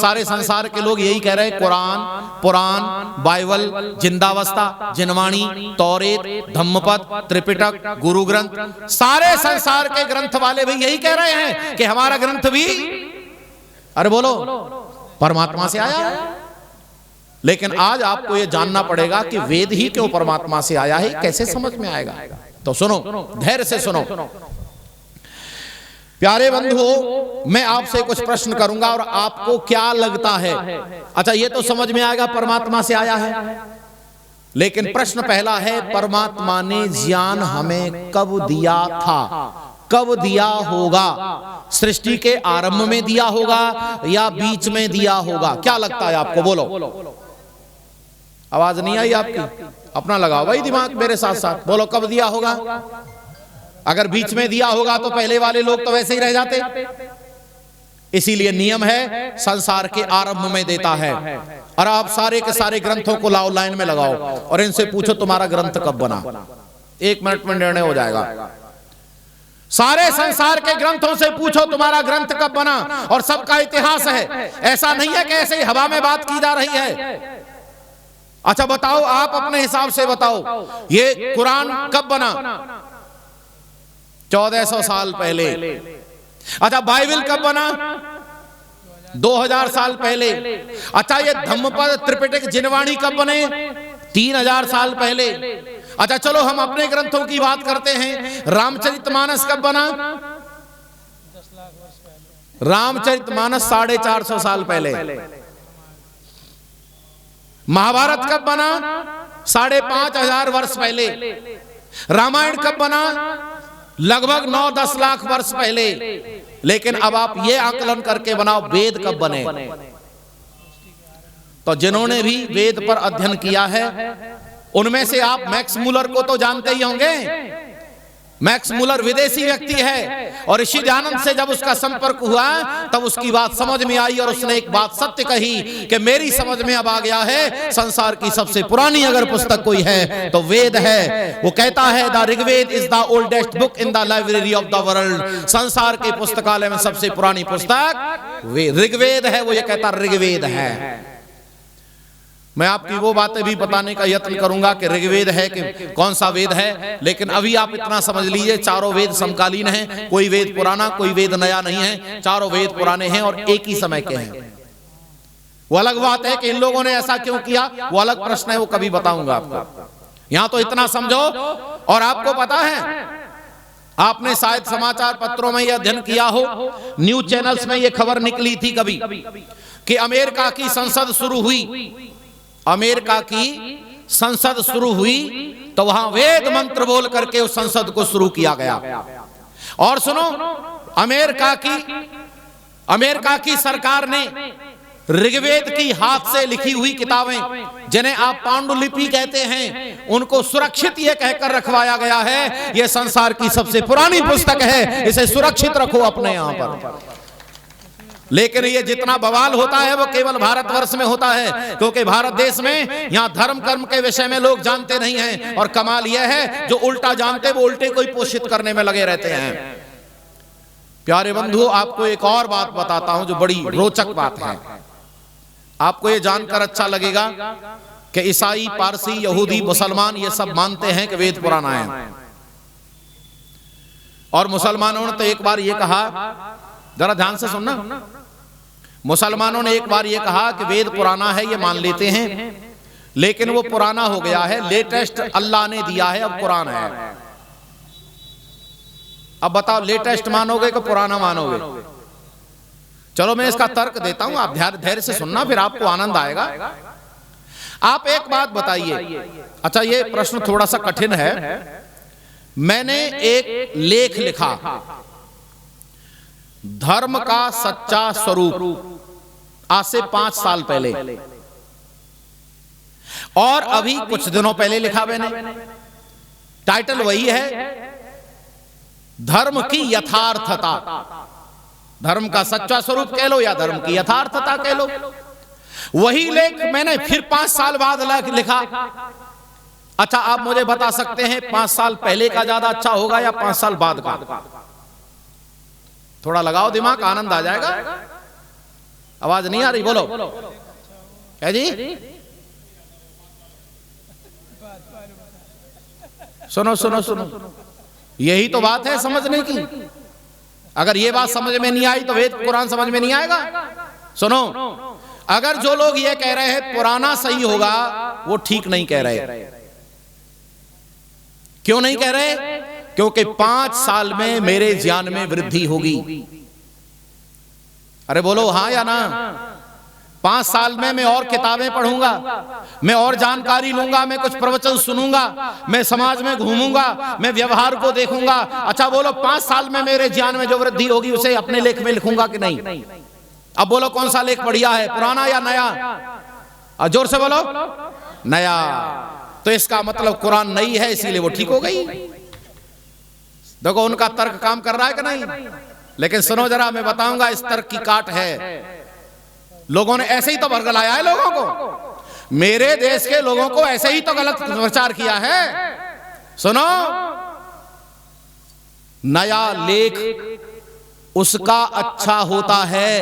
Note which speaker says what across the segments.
Speaker 1: सारे संसार के लोग यही कह रहे हैं, कुरान, पुराण, बाइबल, जिंदावस्था, जिनवाणी, तौरेत, धम्मपद, त्रिपिटक, गुरु ग्रंथ, सारे संसार के ग्रंथ वाले भी यही कह रहे हैं कि हमारा ग्रंथ भी, अरे बोलो, परमात्मा से आया है। लेकिन आज आपको यह जानना पड़ेगा कि वेद ही क्यों परमात्मा से आया है, कैसे समझ में आएगा। तो सुनो, धैर्य से सुनो। प्यारे बंधुओं, मैं आपसे कुछ प्रश्न करूंगा और आपको क्या लगता है। अच्छा, ये तो समझ में आएगा परमात्मा से आया है, लेकिन प्रश्न पहला है, परमात्मा ने ज्ञान हमें कब दिया था, कब दिया होगा? सृष्टि के आरंभ में दिया होगा या बीच में दिया होगा? क्या लगता है आपको? बोलो। आवाज नहीं आई आपकी? अपना लगाओ भाई दिमाग मेरे साथ साथ, बोलो कब दिया होगा। अगर बीच में दिया होगा तो पहले वाले लोग तो वैसे ही रह जाते। इसीलिए नियम है, संसार के आरंभ में देता है। और आप सारे के सारे ग्रंथों को लाओ, लाइन में लगाओ और इनसे पूछो तुम्हारा ग्रंथ कब बना। 1 मिनट में निर्णय हो जाएगा। सारे संसार के ग्रंथों से पूछो तुम्हारा ग्रंथ कब बना, और सबका इतिहास है। ऐसा नहीं है कि ऐसे ही हवा में बात की जा रही है। अच्छा बताओ, आप अपने हिसाब से बताओ, ये कुरान कब बना? 1400 साल पहले। अच्छा, बाइबल कब बना? 2000 साल पहले। अच्छा, ये धम्मपद, त्रिपिटक, जिनवाणी कब बने? 3000 साल पहले। अच्छा चलो हम अपने ग्रंथों की बात करते हैं। रामचरितमानस कब बना? रामचरितमानस 450 साल पहले। महाभारत कब बना? 5500 वर्ष पहले। रामायण कब बना? लगभग 9-10 लाख वर्ष पहले। लेकिन अब आप ये आकलन करके बनाओ, वेद कब बने? तो जिन्होंने भी वेद पर अध्ययन किया है उनमें से आप मैक्स मूलर को तो जानते ही होंगे। मैक्स मूलर विदेशी व्यक्ति है और ऋषि दयानंद से जब उसका संपर्क हुआ तब उसकी बात समझ में आई और उसने एक बात सत्य कही कि मेरी समझ में अब आ गया है, संसार की सबसे पुरानी अगर पुस्तक कोई है तो वेद है। वो कहता है the Rigveda is the oldest book in the library of the world. संसार के पुस्तकालय में सबसे पुरानी पुस्तक ऋग्वेद है। वो ये कहता ऋग्वेद है। मैं आपकी वो बातें भी बताने का यत्न करूंगा कि ऋग्वेद है कि कौन सा वेद है, लेकिन अभी आप इतना समझ लीजिए, चारों वेद समकालीन हैं। कोई वेद पुराना, कोई वेद नया नहीं है। चारों वेद पुराने हैं और एक ही समय के हैं। वो अलग बात है कि इन लोगों ने ऐसा क्यों किया, वो अलग प्रश्न है, वो कभी बताऊंगा आपको। यहां तो इतना समझो। और आपको पता है, आपने शायद समाचार पत्रों में यह अध्ययन किया हो, न्यूज चैनल्स में यह खबर निकली थी कभी कि अमेरिका की संसद शुरू हुई। अमेरिका की संसद शुरू हुई तो वहां वेद मंत्र बोल करके उस संसद को शुरू किया गया। और सुनो, अमेरिका की सरकार ने ऋग्वेद की हाथ से लिखी हुई किताबें, जिन्हें आप पांडुलिपि कहते हैं, उनको सुरक्षित ये कहकर रखवाया गया है ये संसार की सबसे पुरानी पुस्तक है, इसे सुरक्षित रखो अपने यहां पर। लेकिन ये जितना बवाल होता है वो केवल भारतवर्ष में होता है, क्योंकि भारत देश में यहाँ धर्म कर्म के विषय में लोग जानते नहीं हैं। और कमाल यह है, जो उल्टा जानते वो उल्टे को ही पोषित करने में लगे रहते हैं। प्यारे बंधुओं, आपको एक और बात बताता हूं जो बड़ी रोचक बात है। आपको ये जानकर अच्छा लगेगा कि ईसाई, पारसी, यहूदी, मुसलमान ये सब मानते हैं कि वेद पुराना है। और मुसलमानों ने तो एक बार ये कहा, जरा ध्यान से सुनना, मुसलमानों ने एक बार ये कहा कि वेद पुराना है, ये मान लेते हैं, लेकिन वो पुराना हो गया है, लेटेस्ट अल्लाह ने दिया है, अब कुरान है। अब बताओ, लेटेस्ट मानोगे कि पुराना मानोगे? चलो मैं इसका तर्क देता हूं, आप धैर्य से सुनना, फिर आपको आनंद आएगा। आप एक बात बताइए। अच्छा, ये प्रश्न थोड़ा सा कठिन है। मैंने एक लेख लिखा, धर्म का सच्चा स्वरूप, आज से 5 साल पहले, और अभी कुछ दिनों पहले लिखा मैंने। टाइटल वही है, धर्म की यथार्थता। धर्म का सच्चा स्वरूप कह लो या धर्म की यथार्थता कह लो। वही लेख मैंने फिर 5 साल बाद लिखा। अच्छा, आप मुझे बता सकते हैं 5 साल पहले का ज्यादा अच्छा होगा या 5 साल बाद का? थोड़ा लगाओ दिमाग, आनंद आ जाएगा। आवाज नहीं आ रही, बोलो क्या जी? सुनो सुनो सुनो, यही तो बात है समझने की। अगर ये बात समझ में नहीं आई तो वेद कुरान समझ में नहीं आएगा। सुनो, अगर जो लोग ये कह रहे हैं पुराना सही होगा, वो ठीक नहीं कह रहे। क्यों नहीं कह रहे? क्योंकि 5 साल में मेरे ज्ञान में वृद्धि होगी। अरे बोलो हाँ या ना? 5 साल में मैं और किताबें पढ़ूंगा, मैं और जानकारी लूंगा, मैं कुछ प्रवचन सुनूंगा, मैं समाज में घूमूंगा, मैं व्यवहार को देखूंगा। अच्छा बोलो 5 साल में मेरे ज्ञान में जो वृद्धि होगी उसे अपने लेख में लिखूंगा कि नहीं? अब बोलो कौन सा लेख बढ़िया है, पुराना या नया? जोर से बोलो नया। तो इसका मतलब कुरान नई है, इसीलिए वो ठीक हो गई। देखो उनका तर्क काम कर रहा है कि नहीं? लेकिन सुनो जरा, मैं बताऊंगा इस तर्क की काट है। लोगों ने ऐसे ही तो भरगलाया है लोगों को, मेरे देश के लोगों को ऐसे ही तो गलत प्रचार किया है। सुनो, नया लेख उसका अच्छा होता है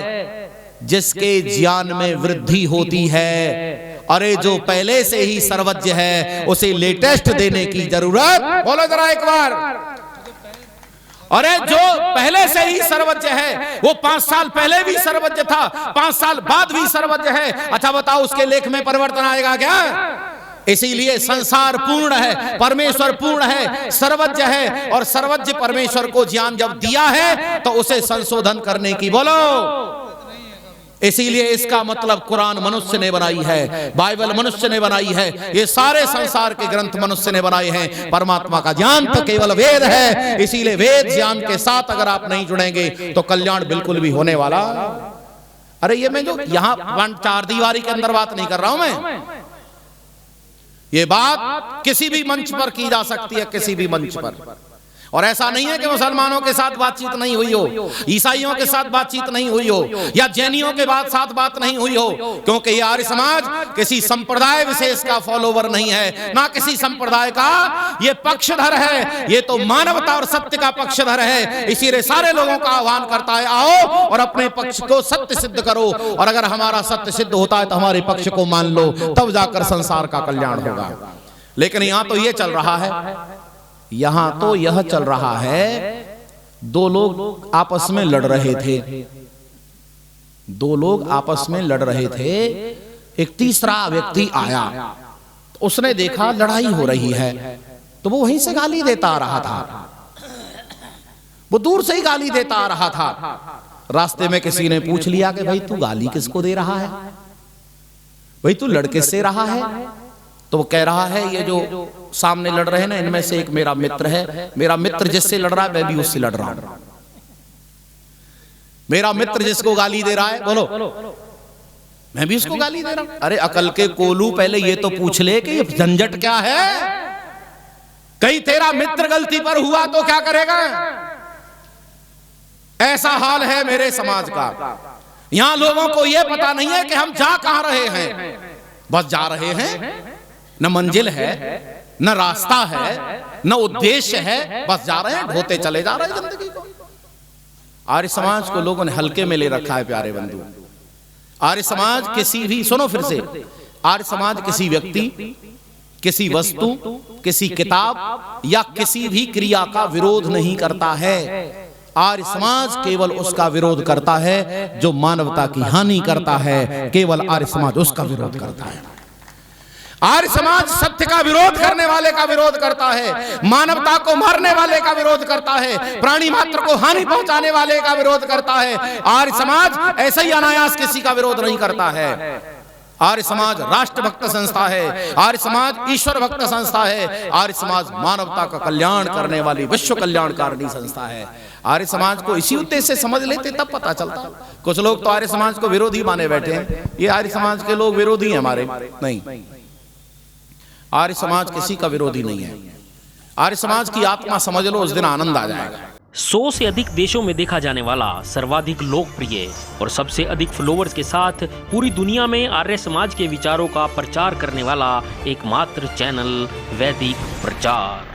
Speaker 1: जिसके ज्ञान में वृद्धि होती है। अरे जो पहले से ही सर्वज्ञ है उसे लेटेस्ट देने की जरूरत, बोलो जरा एक बार। अरे जो पहले से ही सर्वज्ञ है, वो 5 साल पहले भी सर्वज्ञ था, 5 साल बाद भी सर्वज्ञ है। अच्छा बताओ उसके लेख में परिवर्तन आएगा क्या? इसीलिए संसार पूर्ण है, परमेश्वर पूर्ण है, सर्वज्ञ है, और सर्वज्ञ परमेश्वर को ज्ञान जब दिया है तो उसे संशोधन करने की, बोलो। इसीलिए इसका मतलब कुरान मनुष्य ने बनाई है, बाइबल मनुष्य ने बनाई है, ये सारे संसार के ग्रंथ मनुष्य ने बनाए हैं। परमात्मा का ज्ञान तो केवल वेद है। इसीलिए वेद ज्ञान के साथ अगर आप नहीं जुड़ेंगे तो कल्याण बिल्कुल भी होने वाला। अरे ये मैं जो यहां 4 दीवारी के अंदर बात नहीं कर रहा हूं मैं, ये बात किसी भी मंच पर की जा सकती है, किसी भी मंच पर। और ऐसा नहीं है कि मुसलमानों के साथ बातचीत नहीं हुई हो, ईसाइयों के साथ बातचीत नहीं हुई हो, या जैनियों के साथ बात नहीं हुई हो, क्योंकि ये आर्य समाज किसी संप्रदाय विशेष का फॉलोवर नहीं है, ना किसी संप्रदाय का ये पक्षधर है। ये तो मानवता और सत्य का पक्षधर है। इसीलिए सारे लोगों का आह्वान करता है, आओ और अपने पक्ष को सत्य सिद्ध करो, और अगर हमारा सत्य सिद्ध होता है तो हमारे पक्ष को मान लो, तब जाकर संसार का कल्याण होगा। लेकिन यहां तो ये चल रहा है, यहां तो यह चल रहा है, 2 लोग आपस में लड़ रहे थे, 2 लोग आपस में लड़ रहे थे। एक तीसरा व्यक्ति आया, उसने देखा लड़ाई हो रही है, तो वो वहीं से गाली देता आ रहा था, वो दूर से ही गाली देता आ रहा था। रास्ते में किसी ने पूछ लिया कि भाई तू गाली किसको दे रहा है, भाई तू लड़ किससे रहा है? तो वो कह रहा है ये जो सामने लड़ रहे हैं ना, इनमें से एक मेरा मित्र है, मेरा मित्र जिससे लड़ रहा है मैं भी उससे लड़ रहा हूं। मेरा मित्र जिसको गाली दे रहा है, बोलो मैं भी उसको गाली दे रहा हूं। अरे अकल के कोलू, पहले ये तो पूछ ले कि ये झंझट क्या है? कहीं तेरा मित्र गलती पर हुआ तो क्या करेगा? ऐसा हाल है मेरे समाज का। यहां लोगों को यह पता नहीं है कि हम जा कहां रहे हैं, बस जा रहे हैं, न मंजिल है, न रास्ता है, न उद्देश्य है, बस जा रहे हैं, ढोते चले जा रहे हैं जिंदगी को। आर्य समाज को लोगों ने हल्के में ले रखा है प्यारे बंधु। आर्य समाज किसी भी, सुनो फिर से, आर्य समाज किसी व्यक्ति, किसी वस्तु, किसी किताब या किसी भी क्रिया का विरोध नहीं करता है। आर्य समाज केवल उसका विरोध करता है जो मानवता की हानि करता है, केवल आर्य समाज उसका विरोध करता है। आर्य समाज सत्य का विरोध करने वाले का विरोध करता है, मानवता को मारने वाले का विरोध करता है, प्राणी मात्र को हानि पहुंचाने वाले का विरोध करता है। आर्य समाज ऐसे ही अनायास किसी का विरोध नहीं करता है। आर्य समाज राष्ट्रभक्त संस्था है, आर्य समाज ईश्वर भक्त संस्था है, आर्य समाज मानवता का कल्याण करने वाली विश्व कल्याणकारिणी संस्था है। आर्य समाज को इसी उद्देश्य से समझ लेते तब पता चलता। कुछ लोग तो आर्य समाज को विरोधी माने बैठे हैं, ये आर्य समाज के लोग विरोधी हैं हमारे, नहीं, आर्य समाज किसी का विरोधी नहीं है। आर्य समाज की आत्मा समझ लो, उस दिन आनंद आ जाएगा।
Speaker 2: 100 से अधिक देशों में देखा जाने वाला, सर्वाधिक लोकप्रिय और सबसे अधिक फॉलोअर्स के साथ पूरी दुनिया में आर्य समाज के विचारों का प्रचार करने वाला एकमात्र चैनल वैदिक प्रचार।